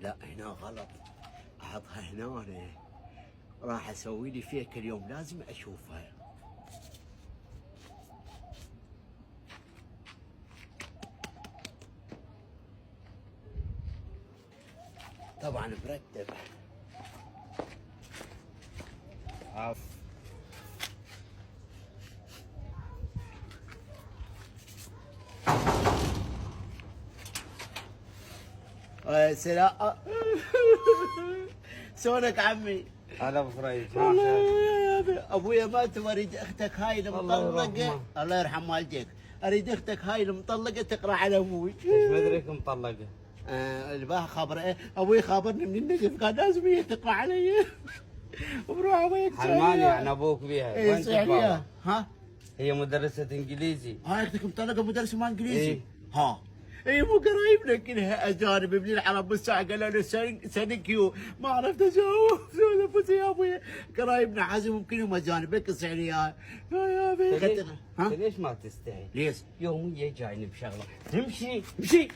لا هنا غلط، احطها هنا. أنا راح اسوي لي فيها كل يوم، لازم اشوفها. طبعا مرتب. عف. سلام. شلونك عمي؟ هلا ابو فريد. ابويا مات واريد اختك هاي المطلقه، الله يرحم والديك، اريد اختك هاي المطلقه تقرا على ابوي. ايش مدريك مطلقه؟ الباه خابر ايه، ابوي خابرني من النجف قال لازم هي تقرا علي. وبروح ابوي حرماني عن ابوك بيها. ايه وين صحيح. ها هي مدرسة انجليزي. هاي اختك مطلقه مدرسه ما انجليزي. إيه؟ ها اي مو قرايبنا كلها اجانب ابن العرب. بالساعه قالوا له سنكيو، ما عرفت اجاوب. نفسي يا ابوي قرايبنا حازم ممكن اجانب لك السعوديه. يا ابي ها ليش ما تستحي؟ ليش؟ يوميا جايني بشغله. تمشي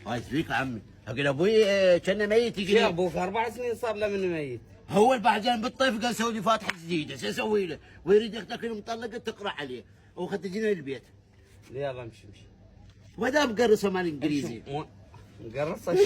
هاي فيك عمي. اقول ابوي كان ميت. يقول يا ابوك 4 سنين صار له من ميت. هو بعدين بالطيف قال سوي لي فاتحه جديده، شو اسوي له؟ ويريد اختك المطلقه تقرا عليه واخذت تجينا البيت. يلا امشي. وهذا مقرصه مال انجليزي. مقرصه